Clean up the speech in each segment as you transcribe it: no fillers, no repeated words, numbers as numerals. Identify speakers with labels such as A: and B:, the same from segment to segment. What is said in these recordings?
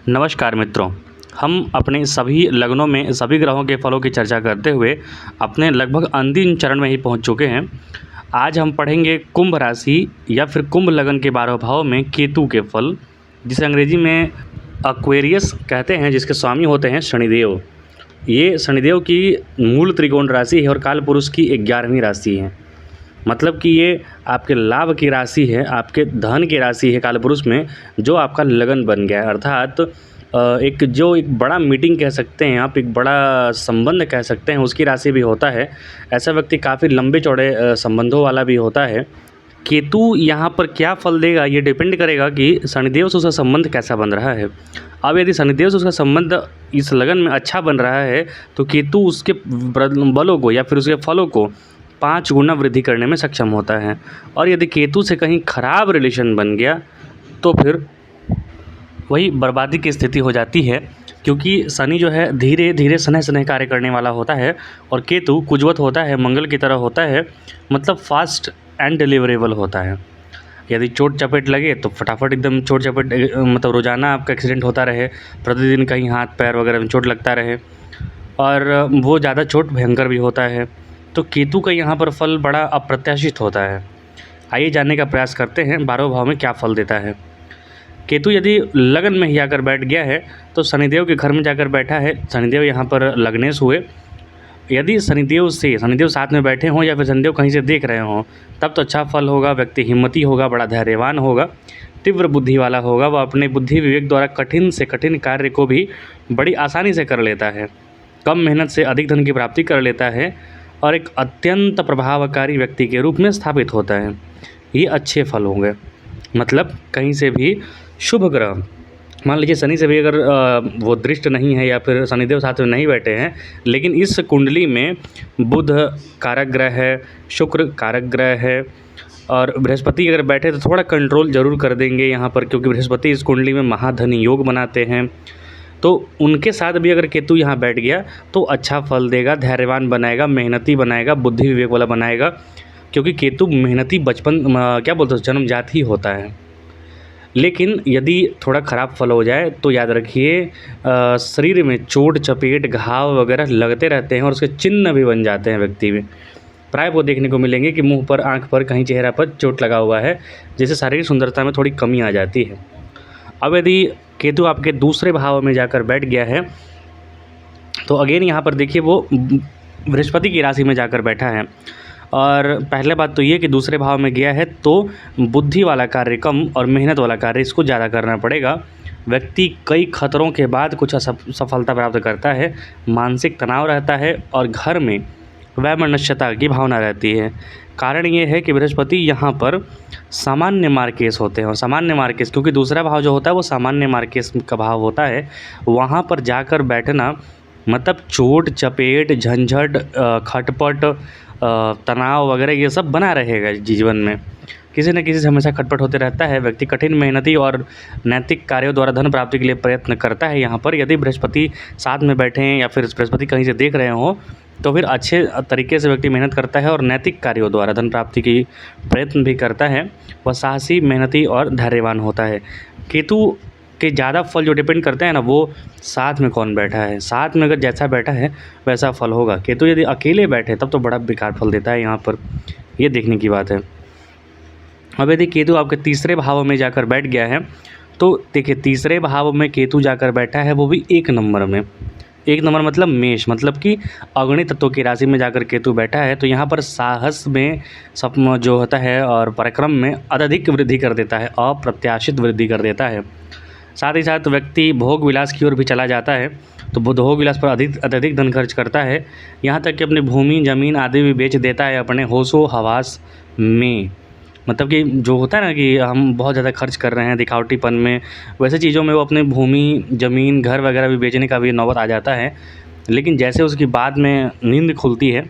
A: नमस्कार मित्रों। हम अपने सभी लग्नों में सभी ग्रहों के फलों की चर्चा करते हुए अपने लगभग अंतिम चरण में ही पहुंच चुके हैं। आज हम पढ़ेंगे कुंभ राशि या फिर कुंभ लगन के 12 भाव में केतु के फल, जिसे अंग्रेजी में एक्वेरियस कहते हैं, जिसके स्वामी होते हैं शनिदेव। ये शनिदेव की मूल त्रिकोण राशि है और कालपुरुष की 11वीं राशि है। मतलब कि ये आपके लाभ की राशि है, आपके धन की राशि है कालपुरुष में, जो आपका लगन बन गया है। अर्थात एक बड़ा मीटिंग कह सकते हैं आप, एक बड़ा संबंध कह सकते हैं, उसकी राशि भी होता है। ऐसा व्यक्ति काफ़ी लंबे चौड़े संबंधों वाला भी होता है। केतु यहाँ पर क्या फल देगा, ये डिपेंड करेगा कि शनिदेव से उसका संबंध कैसा बन रहा है। अब यदि शनिदेव से उसका संबंध इस लगन में अच्छा बन रहा है तो केतु उसके बलों को या फिर उसके फलों को 5 गुना वृद्धि करने में सक्षम होता है। और यदि केतु से कहीं खराब रिलेशन बन गया तो फिर वही बर्बादी की स्थिति हो जाती है, क्योंकि शनि जो है धीरे धीरे सनह सनह कार्य करने वाला होता है और केतु कुजवत होता है, मंगल की तरह होता है, मतलब फास्ट एंड डिलीवरेबल होता है। यदि चोट चपेट लगे तो फटाफट एकदम चोट चपेट, मतलब रोज़ाना आपका एक्सीडेंट होता रहे, प्रतिदिन कहीं हाथ पैर वगैरह में चोट लगता रहे, और वो ज़्यादा चोट भयंकर भी होता है। तो केतु का यहाँ पर फल बड़ा अप्रत्याशित होता है। आइए जानने का प्रयास करते हैं 12 भाव में क्या फल देता है। केतु यदि लगन में ही आकर बैठ गया है तो शनिदेव के घर में जाकर बैठा है। शनिदेव यहाँ पर लग्नेश हुए। यदि शनिदेव साथ में बैठे हों या फिर शनिदेव कहीं से देख रहे हों, तब तो अच्छा फल होगा। व्यक्ति हिम्मती होगा, बड़ा धैर्यवान होगा, तीव्र बुद्धि वाला होगा। वह अपने बुद्धि विवेक द्वारा कठिन से कठिन कार्य को भी बड़ी आसानी से कर लेता है, कम मेहनत से अधिक धन की प्राप्ति कर लेता है और एक अत्यंत प्रभावकारी व्यक्ति के रूप में स्थापित होता है। ये अच्छे फल होंगे। मतलब कहीं से भी शुभ ग्रह, मान लीजिए शनि से भी अगर वो दृष्ट नहीं है या फिर शनिदेव साथ में नहीं बैठे हैं, लेकिन इस कुंडली में बुध कारक ग्रह है, शुक्र कारक ग्रह है और बृहस्पति अगर बैठे तो थोड़ा कंट्रोल ज़रूर कर देंगे यहाँ पर, क्योंकि बृहस्पति इस कुंडली में महाधनी योग बनाते हैं। तो उनके साथ भी अगर केतु यहाँ बैठ गया तो अच्छा फल देगा, धैर्यवान बनाएगा, मेहनती बनाएगा, बुद्धि विवेक वाला बनाएगा, क्योंकि केतु मेहनती बचपन क्या बोलते हैं जन्मजात ही होता है। लेकिन यदि थोड़ा ख़राब फल हो जाए तो याद रखिए, शरीर में चोट चपेट घाव वगैरह लगते रहते हैं और उसके चिन्ह भी बन जाते हैं व्यक्ति में। प्राय वो देखने को मिलेंगे कि मुंह पर, आंख पर, कहीं चेहरा पर चोट लगा हुआ है, जिससे शारीरिक सुंदरता में थोड़ी कमी आ जाती है। अब यदि केतु आपके दूसरे भाव में जाकर बैठ गया है तो अगेन यहाँ पर देखिए वो बृहस्पति की राशि में जाकर बैठा है। और पहले बात तो ये कि दूसरे भाव में गया है तो बुद्धि वाला कार्य कम और मेहनत वाला कार्य इसको ज़्यादा करना पड़ेगा। व्यक्ति कई खतरों के बाद कुछ सफलता प्राप्त करता है, मानसिक तनाव रहता है और घर में वैमनस्यता की भावना रहती है। कारण ये है कि बृहस्पति यहाँ पर सामान्य मार्केस होते हैं, और सामान्य मार्केस क्योंकि दूसरा भाव जो होता है वो सामान्य मार्केस का भाव होता है, वहाँ पर जाकर बैठना मतलब चोट चपेट झंझट खटपट तनाव वगैरह ये सब बना रहेगा जीवन में। किसी न किसी से हमेशा खटपट होते रहता है। व्यक्ति कठिन मेहनती और नैतिक कार्यों द्वारा धन प्राप्ति के लिए प्रयत्न करता है। यहाँ पर यदि बृहस्पति साथ में बैठे हैं या फिर बृहस्पति कहीं से देख रहे हो तो फिर अच्छे तरीके से व्यक्ति मेहनत करता है और नैतिक कार्यों द्वारा धन प्राप्ति की प्रयत्न भी करता है। वह साहसी, मेहनती और धैर्यवान होता है। केतु के ज़्यादा फल जो डिपेंड करते हैं ना, वो साथ में कौन बैठा है। साथ में अगर जैसा बैठा है वैसा फल होगा। केतु यदि अकेले बैठे तब तो बड़ा बेकार फल देता है यहाँ पर, ये देखने की बात है। अब यदि केतु आपके तीसरे भाव में जाकर बैठ गया है तो देखिए तीसरे भाव में केतु जाकर बैठा है, वो भी 1 नंबर में। 1 नंबर मतलब मेष, मतलब कि अग्नि तत्व की राशि में जाकर केतु बैठा है। तो यहाँ पर साहस में सब जो होता है और पराक्रम में अत्यधिक वृद्धि कर देता है, अप्रत्याशित वृद्धि कर देता है। साथ ही साथ व्यक्ति भोग विलास की ओर भी चला जाता है, तो भोग विलास पर अत्यधिक धन खर्च करता है। यहाँ तक कि अपनी भूमि ज़मीन आदि भी बेच देता है अपने होशो हवास में। मतलब कि जो होता है ना कि हम बहुत ज़्यादा खर्च कर रहे हैं दिखावटीपन में, वैसे चीज़ों में वो अपने भूमि ज़मीन घर वगैरह भी बेचने का भी नौबत आ जाता है। लेकिन जैसे उसकी बाद में नींद खुलती है,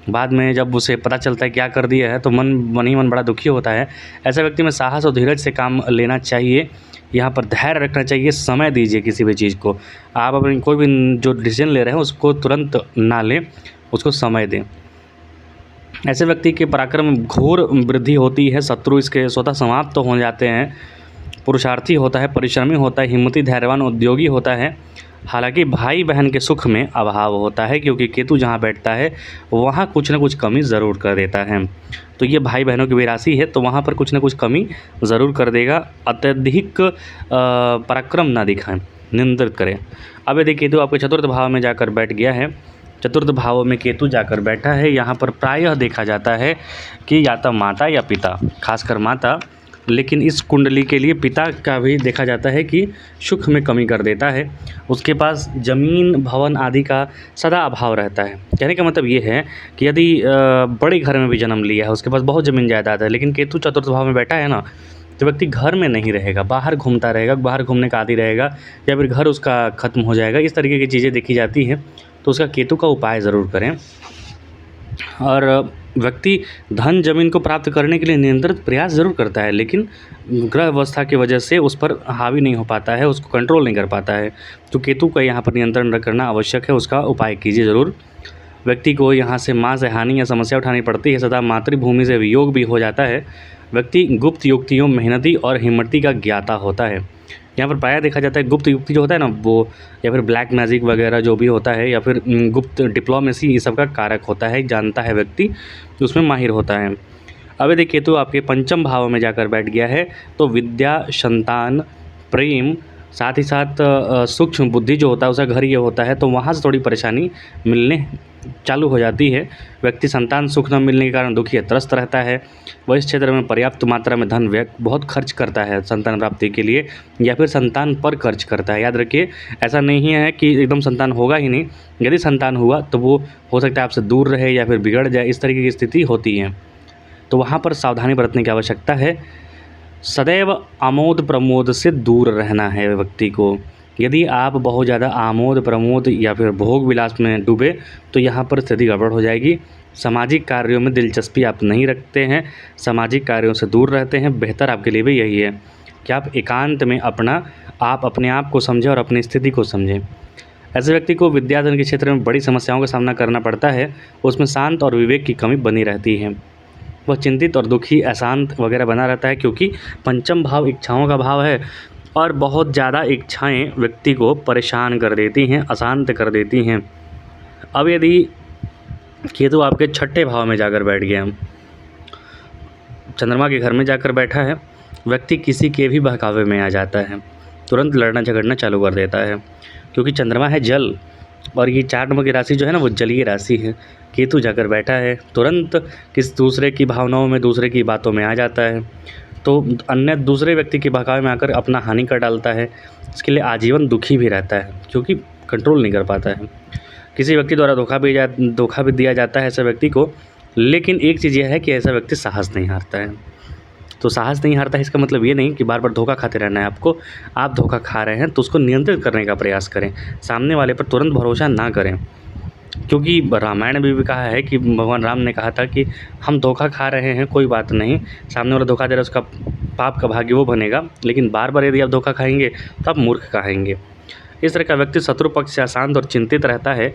A: बाद में जब उसे पता चलता है क्या कर दिया है, तो मन ही मन बड़ा दुखी होता है। ऐसे व्यक्ति में साहस और धीरज से काम लेना चाहिए। यहाँ पर धैर्य रखना चाहिए, समय दीजिए किसी भी चीज़ को। आप अपनी कोई भी जो डिसीजन ले रहे हैं उसको तुरंत ना लें, उसको समय दें। ऐसे व्यक्ति के पराक्रम में घोर वृद्धि होती है, शत्रु इसके स्वतः समाप्त तो हो जाते हैं। पुरुषार्थी होता है, परिश्रमी होता है, हिम्मती, धैर्यवान, उद्योगी होता है। हालांकि भाई बहन के सुख में अभाव होता है, क्योंकि केतु जहाँ बैठता है वहाँ कुछ ना कुछ कमी ज़रूर कर देता है। तो ये भाई बहनों की भी राशि है, तो वहाँ पर कुछ ना कुछ कमी ज़रूर कर देगा। अत्यधिक पराक्रम ना दिखाएं, नियंत्रित करें। अब यदि केतु आपके चतुर्थ भाव में जाकर बैठ गया है, चतुर्थ भाव में केतु जाकर बैठा है, यहाँ पर प्रायः देखा जाता है कि या तो माता या पिता, खासकर माता, लेकिन इस कुंडली के लिए पिता का भी देखा जाता है कि सुख में कमी कर देता है। उसके पास ज़मीन भवन आदि का सदा अभाव रहता है। कहने का मतलब ये है कि यदि बड़े घर में भी जन्म लिया है, उसके पास बहुत ज़मीन जायदाद है, लेकिन केतु चतुर्थ भाव में बैठा है ना, तो व्यक्ति घर में नहीं रहेगा, बाहर घूमता रहेगा, बाहर घूमने का आदी रहेगा, या फिर घर उसका ख़त्म हो जाएगा। इस तरीके की चीज़ें देखी जाती हैं, तो उसका केतु का उपाय ज़रूर करें। और व्यक्ति धन जमीन को प्राप्त करने के लिए निरंतर प्रयास ज़रूर करता है, लेकिन ग्रह अवस्था की वजह से उस पर हावी नहीं हो पाता है, उसको कंट्रोल नहीं कर पाता है। तो केतु का यहाँ पर नियंत्रण करना आवश्यक है, उसका उपाय कीजिए ज़रूर। व्यक्ति को यहाँ से माँ से हानि या समस्या उठानी पड़ती है, सदा मातृभूमि से वियोग भी हो जाता है। व्यक्ति गुप्त युक्तियों, मेहनती और हिम्मती का ज्ञाता होता है। यहाँ पर प्रायः देखा जाता है गुप्त युक्ति जो होता है ना वो, या फिर ब्लैक मैजिक वगैरह जो भी होता है, या फिर गुप्त डिप्लोमेसी, ये सब का कारक होता है, जानता है व्यक्ति, तो उसमें माहिर होता है। अब यदि केतु आपके पंचम भाव में जाकर बैठ गया है, तो विद्या, संतान, प्रेम, साथ ही साथ सूक्ष्म बुद्धि जो होता है उसका घर ये होता है, तो वहाँ से थोड़ी परेशानी मिलने चालू हो जाती है। व्यक्ति संतान सुख न मिलने के कारण दुखी या त्रस्त रहता है। वह इस क्षेत्र में पर्याप्त मात्रा में धन व्यक्ति बहुत खर्च करता है संतान प्राप्ति के लिए, या फिर संतान पर खर्च करता है। याद रखिए, ऐसा नहीं है कि एकदम संतान होगा ही नहीं। यदि संतान हुआ तो वो हो सकता है आपसे दूर रहे या फिर बिगड़ जाए, इस तरीके की स्थिति होती है, तो वहाँ पर सावधानी बरतने की आवश्यकता है। सदैव आमोद प्रमोद से दूर रहना है व्यक्ति को। यदि आप बहुत ज़्यादा आमोद प्रमोद या फिर भोग विलास में डूबे, तो यहाँ पर स्थिति गड़बड़ हो जाएगी। सामाजिक कार्यों में दिलचस्पी आप नहीं रखते हैं, सामाजिक कार्यों से दूर रहते हैं। बेहतर आपके लिए भी यही है कि आप एकांत में अपने आप को समझें और अपनी स्थिति को समझें। ऐसे व्यक्ति को विद्याधन के क्षेत्र में बड़ी समस्याओं का सामना करना पड़ता है, उसमें शांत और विवेक की कमी बनी रहती है। वह चिंतित और दुखी, अशांत वगैरह बना रहता है, क्योंकि पंचम भाव इच्छाओं का भाव है, और बहुत ज़्यादा इच्छाएं व्यक्ति को परेशान कर देती हैं, अशांत कर देती हैं। अब यदि केतु आपके छठे भाव में जाकर बैठ गया, चंद्रमा के घर में जाकर बैठा है, व्यक्ति किसी के भी बहकावे में आ जाता है, तुरंत लड़ना झगड़ना चालू कर देता है, क्योंकि चंद्रमा है जल, और ये 4 नंबर की राशि जो है ना वो जलीय राशि है। केतु जाकर बैठा है, तुरंत किस दूसरे की भावनाओं में, दूसरे की बातों में आ जाता है, तो अन्य दूसरे व्यक्ति के बहकावे में आकर अपना हानि कर डालता है। इसके लिए आजीवन दुखी भी रहता है, क्योंकि कंट्रोल नहीं कर पाता है। किसी व्यक्ति द्वारा धोखा भी दिया जाता है ऐसे व्यक्ति को, लेकिन एक चीज़ यह है कि ऐसा व्यक्ति साहस नहीं हारता है। तो साहस नहीं हारता है, इसका मतलब ये नहीं कि बार बार धोखा खाते रहना है आपको। आप धोखा खा रहे हैं तो उसको नियंत्रित करने का प्रयास करें, सामने वाले पर तुरंत भरोसा ना करें, क्योंकि रामायण में भी कहा है कि भगवान राम ने कहा था कि हम धोखा खा रहे हैं, कोई बात नहीं, सामने वाला धोखा दे रहा है, उसका पाप का भागी वो बनेगा, लेकिन बार बार यदि आप धोखा खाएंगे तो आप मूर्ख कहेंगे। इस तरह का व्यक्ति शत्रु पक्ष से अशांत और चिंतित रहता है।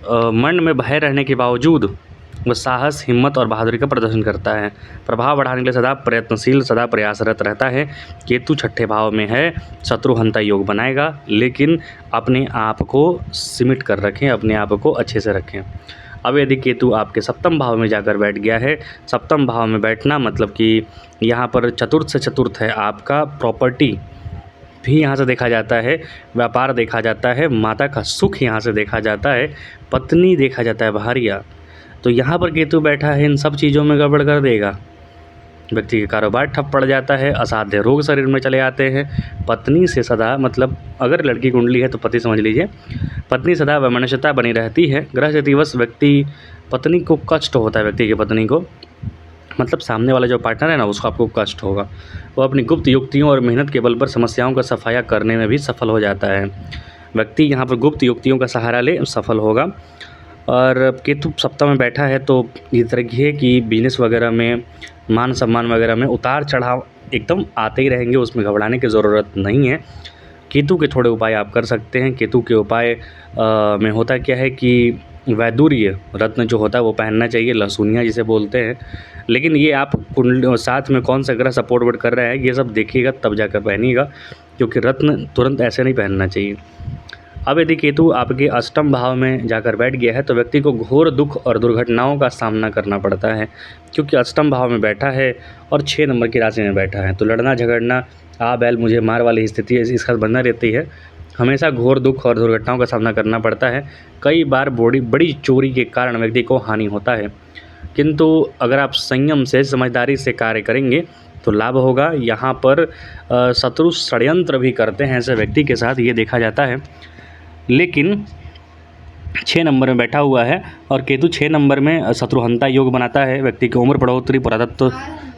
A: मन में भय रहने के बावजूद वह साहस, हिम्मत और बहादुरी का प्रदर्शन करता है। प्रभाव बढ़ाने के लिए सदा प्रयत्नशील, सदा प्रयासरत रहता है। केतु छठे भाव में है, शत्रुहंता योग बनाएगा, लेकिन अपने आप को सिमट कर रखें, अपने आप को अच्छे से रखें। अब यदि केतु आपके सप्तम भाव में जाकर बैठ गया है, सप्तम भाव में बैठना मतलब कि यहाँ पर चतुर्थ से चतुर्थ है आपका, प्रॉपर्टी भी यहाँ से देखा जाता है, व्यापार देखा जाता है, माता का सुख यहाँ से देखा जाता है, पत्नी देखा जाता है, भारिया। तो यहाँ पर केतु बैठा है, इन सब चीज़ों में गड़बड़ कर देगा। व्यक्ति का कारोबार ठप पड़ जाता है, असाध्य रोग शरीर में चले आते हैं। पत्नी से सदा, मतलब अगर लड़की कुंडली है तो पति समझ लीजिए, पत्नी सदा वैमनस्यता बनी रहती है। ग्रह से दिवस व्यक्ति पत्नी को कष्ट होता है, व्यक्ति की पत्नी को, मतलब सामने वाला जो पार्टनर है ना उसको आपको कष्ट होगा। वो अपनी गुप्त युक्तियों और मेहनत के बल पर समस्याओं का सफाया करने में भी सफल हो जाता है। व्यक्ति यहाँ पर गुप्त युक्तियों का सहारा ले सफल होगा। और केतु सप्तम में बैठा है, तो इस तरह की है कि बिजनेस वगैरह में, मान सम्मान वगैरह में उतार चढ़ाव एकदम आते ही रहेंगे, उसमें घबराने की ज़रूरत नहीं है। केतु के थोड़े उपाय आप कर सकते हैं। केतु के उपाय में होता क्या है कि वैदुर्य रत्न जो होता है वो पहनना चाहिए, लहसुनिया जिसे बोलते हैं। लेकिन ये आप साथ में कौन सा ग्रह सपोर्ट वोट कर रहा है ये सब देखिएगा तब जाकर पहनिएगा, क्योंकि रत्न तुरंत ऐसे नहीं पहनना चाहिए। अब यदि केतु आपके अष्टम भाव में जाकर बैठ गया है तो व्यक्ति को घोर दुख और दुर्घटनाओं का सामना करना पड़ता है, क्योंकि अष्टम भाव में बैठा है और 6 नंबर की राशि में बैठा है। तो लड़ना झगड़ना, आ बैल मुझे मार वाली स्थिति इसका बना रहती है। हमेशा घोर दुख और दुर्घटनाओं का सामना करना पड़ता है। कई बार बड़ी चोरी के कारण व्यक्ति को हानि होता है, किंतु अगर आप संयम से समझदारी से कार्य करेंगे तो लाभ होगा। यहाँ पर शत्रु षड्यंत्र भी करते हैं ऐसे व्यक्ति के साथ, ये देखा जाता है। लेकिन 6 नंबर में बैठा हुआ है और केतु 6 नंबर में शत्रुहंता योग बनाता है। व्यक्ति की उम्र बढ़ोतरी, पुरातत्व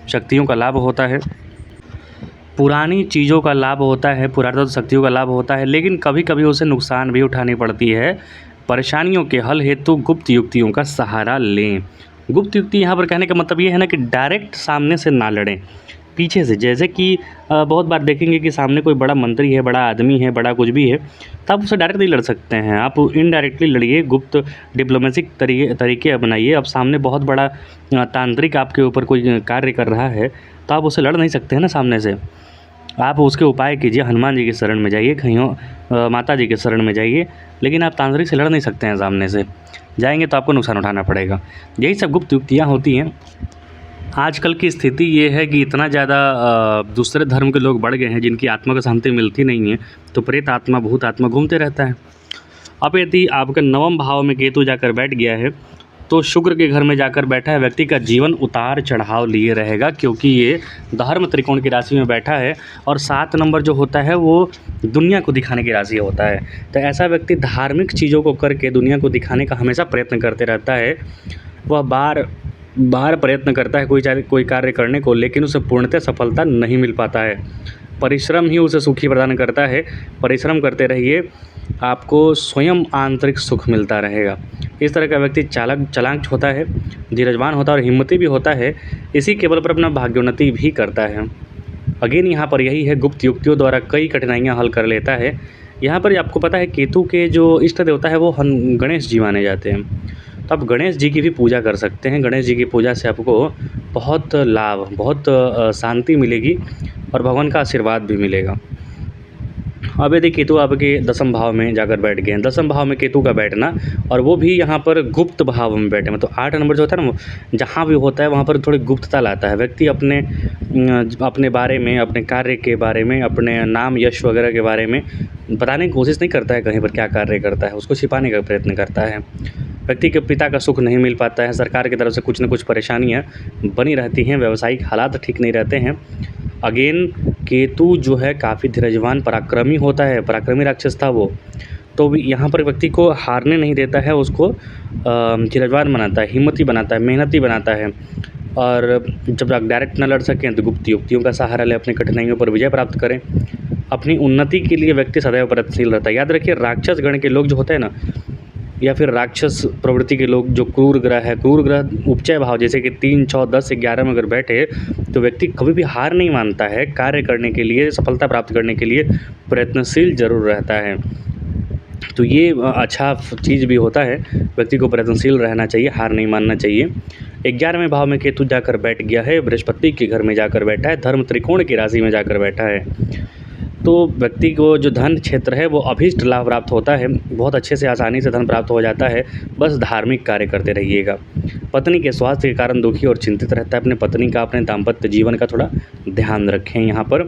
A: शक्तियों का लाभ होता है, पुरानी चीज़ों का लाभ होता है, पुरातत्व शक्तियों का लाभ होता है। लेकिन कभी कभी उसे नुकसान भी उठानी पड़ती है। परेशानियों के हल हेतु गुप्त युक्तियों का सहारा लें। गुप्त युक्ति यहाँ पर कहने का मतलब ये है ना कि डायरेक्ट सामने से ना लड़ें, पीछे से। जैसे कि बहुत बार देखेंगे कि सामने कोई बड़ा मंत्री है, बड़ा आदमी है, बड़ा कुछ भी है, तो आप उससे डायरेक्ट नहीं लड़ सकते हैं। आप इनडायरेक्टली लड़िए, गुप्त डिप्लोमेटिक तरीके अपनाइए। अब सामने बहुत बड़ा तांत्रिक आपके ऊपर कोई कार्य कर रहा है तो आप उससे लड़ नहीं सकते हैं ना सामने से। आप उसके उपाय कीजिए, हनुमान जी के शरण में जाइए, कहीं माता जी के शरण में जाइए, लेकिन आप तांत्रिक से लड़ नहीं सकते हैं सामने से। जाएंगे तो आपको नुकसान उठाना पड़ेगा। यही सब गुप्त युक्तियाँ होती हैं। आजकल की स्थिति ये है कि इतना ज़्यादा दूसरे धर्म के लोग बढ़ गए हैं जिनकी आत्मा को शांति मिलती नहीं है, तो प्रेत आत्मा, भूत आत्मा घूमते रहता है। अब यदि आपके नवम भाव में केतु जाकर बैठ गया है तो शुक्र के घर में जाकर बैठा है, व्यक्ति का जीवन उतार चढ़ाव लिए रहेगा, क्योंकि ये धर्म त्रिकोण की राशि में बैठा है। और 7 नंबर जो होता है वो दुनिया को दिखाने की राशि होता है। तो ऐसा व्यक्ति धार्मिक चीज़ों को करके दुनिया को दिखाने का हमेशा प्रयत्न करते रहता है। वह बार प्रयत्न करता है कोई कार्य करने को, लेकिन उसे पूर्णतः सफलता नहीं मिल पाता है। परिश्रम ही उसे सुखी प्रदान करता है। परिश्रम करते रहिए, आपको स्वयं आंतरिक सुख मिलता रहेगा। इस तरह का व्यक्ति चालाक होता है, धीरजवान होता है और हिम्मती भी होता है। इसी केवल पर अपना भाग्योन्नति भी करता है। अगेन यहाँ पर यही है, गुप्त युक्तियों द्वारा कई कठिनाइयाँ हल कर लेता है। यहाँ पर आपको पता है केतु के जो इष्ट देवता है वो गणेश जी माने जाते हैं। तो आप गणेश जी की भी पूजा कर सकते हैं। गणेश जी की पूजा से आपको बहुत लाभ, बहुत शांति मिलेगी और भगवान का आशीर्वाद भी मिलेगा। अब यदि केतु आपके 10वें भाव में जाकर बैठ गए हैं, 10वें भाव में केतु का बैठना, और वो भी यहाँ पर गुप्त भाव में बैठे, मतलब 8 नंबर जो होता है ना, जहाँ भी होता है वहाँ पर थोड़ी गुप्तता लाता है। व्यक्ति अपने बारे में, अपने कार्य के बारे में, अपने नाम यश वगैरह के बारे में बताने की कोशिश नहीं करता है कहीं पर क्या कार्य करता है, उसको छिपाने का प्रयत्न करता है। व्यक्ति के पिता का सुख नहीं मिल पाता है, सरकार की तरफ से कुछ न कुछ परेशानियाँ बनी रहती हैं, व्यावसायिक हालात ठीक नहीं रहते हैं। अगेन केतु जो है काफ़ी धीरजवान पराक्रमी होता है, पराक्रमी राक्षस था वो, तो यहाँ पर व्यक्ति को हारने नहीं देता है, उसको धीरजवान बनाता है, हिम्मती बनाता है, मेहनती बनाता है। और जब आप डायरेक्ट ना लड़ सकें तो गुप्त युक्तियों का सहारा लें, अपनी कठिनाइयों पर विजय प्राप्त करें। अपनी उन्नति के लिए व्यक्ति सदैव प्रयत्नशील रहता है। याद रखिए, राक्षस गण के लोग जो होते हैं ना, या फिर राक्षस प्रवृत्ति के लोग, जो क्रूर ग्रह है, क्रूर ग्रह उपचय भाव जैसे कि 3, 6, 10, 11 में अगर बैठे तो व्यक्ति कभी भी हार नहीं मानता है। कार्य करने के लिए, सफलता प्राप्त करने के लिए प्रयत्नशील जरूर रहता है। तो ये अच्छा चीज़ भी होता है, व्यक्ति को प्रयत्नशील रहना चाहिए, हार नहीं मानना चाहिए। 11वें भाव में केतु जाकर बैठ गया है, बृहस्पति के घर में जाकर बैठा है, धर्म त्रिकोण की राशि में जाकर बैठा है। तो व्यक्ति को जो धन क्षेत्र है वो अभीष्ट लाभ प्राप्त होता है, बहुत अच्छे से आसानी से धन प्राप्त हो जाता है। बस धार्मिक कार्य करते रहिएगा। पत्नी के स्वास्थ्य के कारण दुखी और चिंतित रहता है। अपने पत्नी का, अपने दाम्पत्य जीवन का थोड़ा ध्यान रखें यहाँ पर,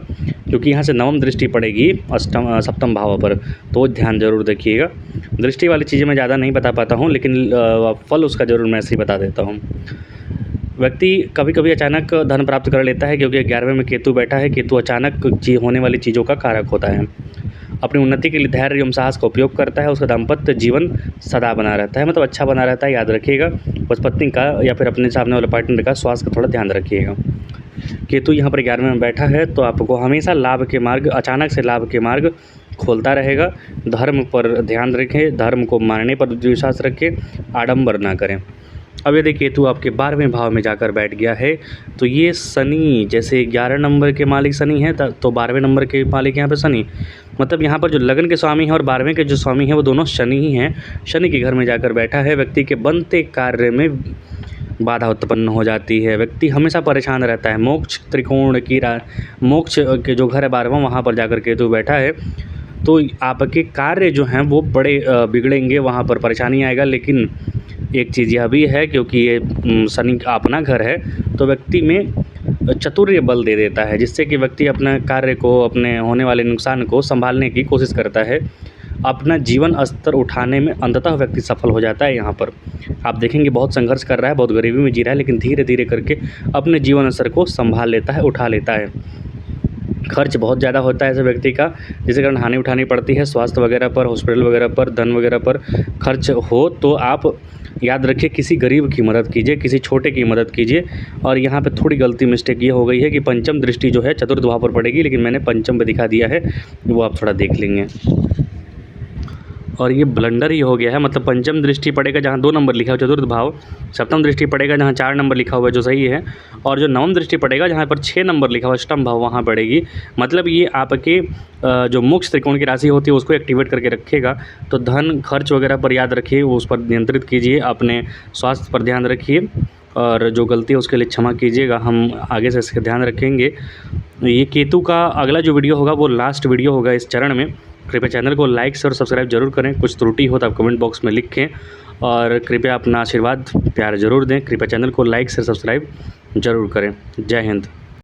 A: क्योंकि यहाँ से नवम दृष्टि पड़ेगी 7वें भाव पर, तो ध्यान जरूर रखिएगा। दृष्टि वाली चीज़ें मैं ज़्यादा नहीं बता पाता हूँ, लेकिन फल उसका ज़रूर मैं ऐसे ही बता देता हूँ। व्यक्ति कभी कभी अचानक धन प्राप्त कर लेता है, क्योंकि 11वें में केतु बैठा है। केतु अचानक होने वाली चीज़ों का कारक होता है। अपनी उन्नति के लिए धैर्य एवं साहस का उपयोग करता है। उसका दाम्पत्य जीवन सदा बना रहता है, मतलब अच्छा बना रहता है। याद रखिएगा, बस पत्नी का या फिर अपने सामने वाले पार्टनर का स्वास्थ्य का थोड़ा ध्यान रखिएगा। केतु यहाँ पर 11वें में बैठा है तो आपको हमेशा लाभ के मार्ग, अचानक से लाभ के मार्ग खोलता रहेगा। धर्म पर ध्यान रखें, धर्म को मानने पर विश्वास रखें, आडंबर ना करें। अब यदि केतु आपके 12वें भाव में जाकर बैठ गया है तो ये शनि, जैसे 11 नंबर के मालिक शनि हैं तो 12वें नंबर के मालिक यहाँ पे शनि, मतलब यहाँ पर जो लगन के स्वामी हैं और 12वें के जो स्वामी हैं वो दोनों शनि ही हैं। शनि के घर में जाकर बैठा है, व्यक्ति के बनते कार्य में बाधा उत्पन्न हो जाती है, व्यक्ति हमेशा परेशान रहता है। मोक्ष त्रिकोण की मोक्ष के जो घर है 12वां, वहाँ पर जाकर केतु बैठा है तो आपके कार्य जो हैं वो बड़े बिगड़ेंगे, वहाँ पर परेशानी आएगा। लेकिन एक चीज़ यह भी है, क्योंकि ये शनि का अपना घर है तो व्यक्ति में चतुर्य बल दे देता है, जिससे कि व्यक्ति अपने कार्य को, अपने होने वाले नुकसान को संभालने की कोशिश करता है, अपना जीवन स्तर उठाने में अंततः व्यक्ति सफल हो जाता है। यहाँ पर आप देखेंगे बहुत संघर्ष कर रहा है, बहुत गरीबी में जी रहा है, लेकिन धीरे धीरे करके अपने जीवन स्तर को संभाल लेता है, उठा लेता है। खर्च बहुत ज़्यादा होता है ऐसे व्यक्ति का, जिसके कारण हानि उठानी पड़ती है स्वास्थ्य वगैरह पर, हॉस्पिटल वगैरह पर, धन वगैरह पर खर्च हो तो आप याद रखिए किसी गरीब की मदद कीजिए, किसी छोटे की मदद कीजिए। और यहाँ पे थोड़ी गलती मिस्टेक ये हो गई है कि पंचम दृष्टि जो है चतुर्थ भाव पर पड़ेगी, लेकिन मैंने पंचम पे दिखा दिया है, वो आप थोड़ा देख लेंगे। और ये ब्लंडर ही हो गया है, मतलब पंचम दृष्टि पड़ेगा जहाँ 2 नंबर लिखा हुआ चतुर्थ भाव, सप्तम दृष्टि पड़ेगा जहाँ 4 नंबर लिखा हुआ है जो सही है, और जो नवम दृष्टि पड़ेगा जहाँ पर 6 नंबर लिखा हुआ अष्टम भाव वहाँ पड़ेगी। मतलब ये आपके जो मोक्ष त्रिकोण की राशि होती है उसको एक्टिवेट करके रखेगा। तो धन खर्च वगैरह पर याद रखिए, उस पर नियंत्रित कीजिए, अपने स्वास्थ्य पर ध्यान रखिए, और जो गलती है उसके लिए क्षमा कीजिएगा, हम आगे से इसका ध्यान रखेंगे। ये केतु का अगला जो वीडियो होगा वो लास्ट वीडियो होगा इस चरण में। कृपया चैनल को लाइक और सब्सक्राइब जरूर करें, कुछ त्रुटि हो तो आप कमेंट बॉक्स में लिखें, और कृपया अपना आशीर्वाद प्यार ज़रूर दें। कृपया चैनल को लाइक और सब्सक्राइब जरूर करें। जय हिंद।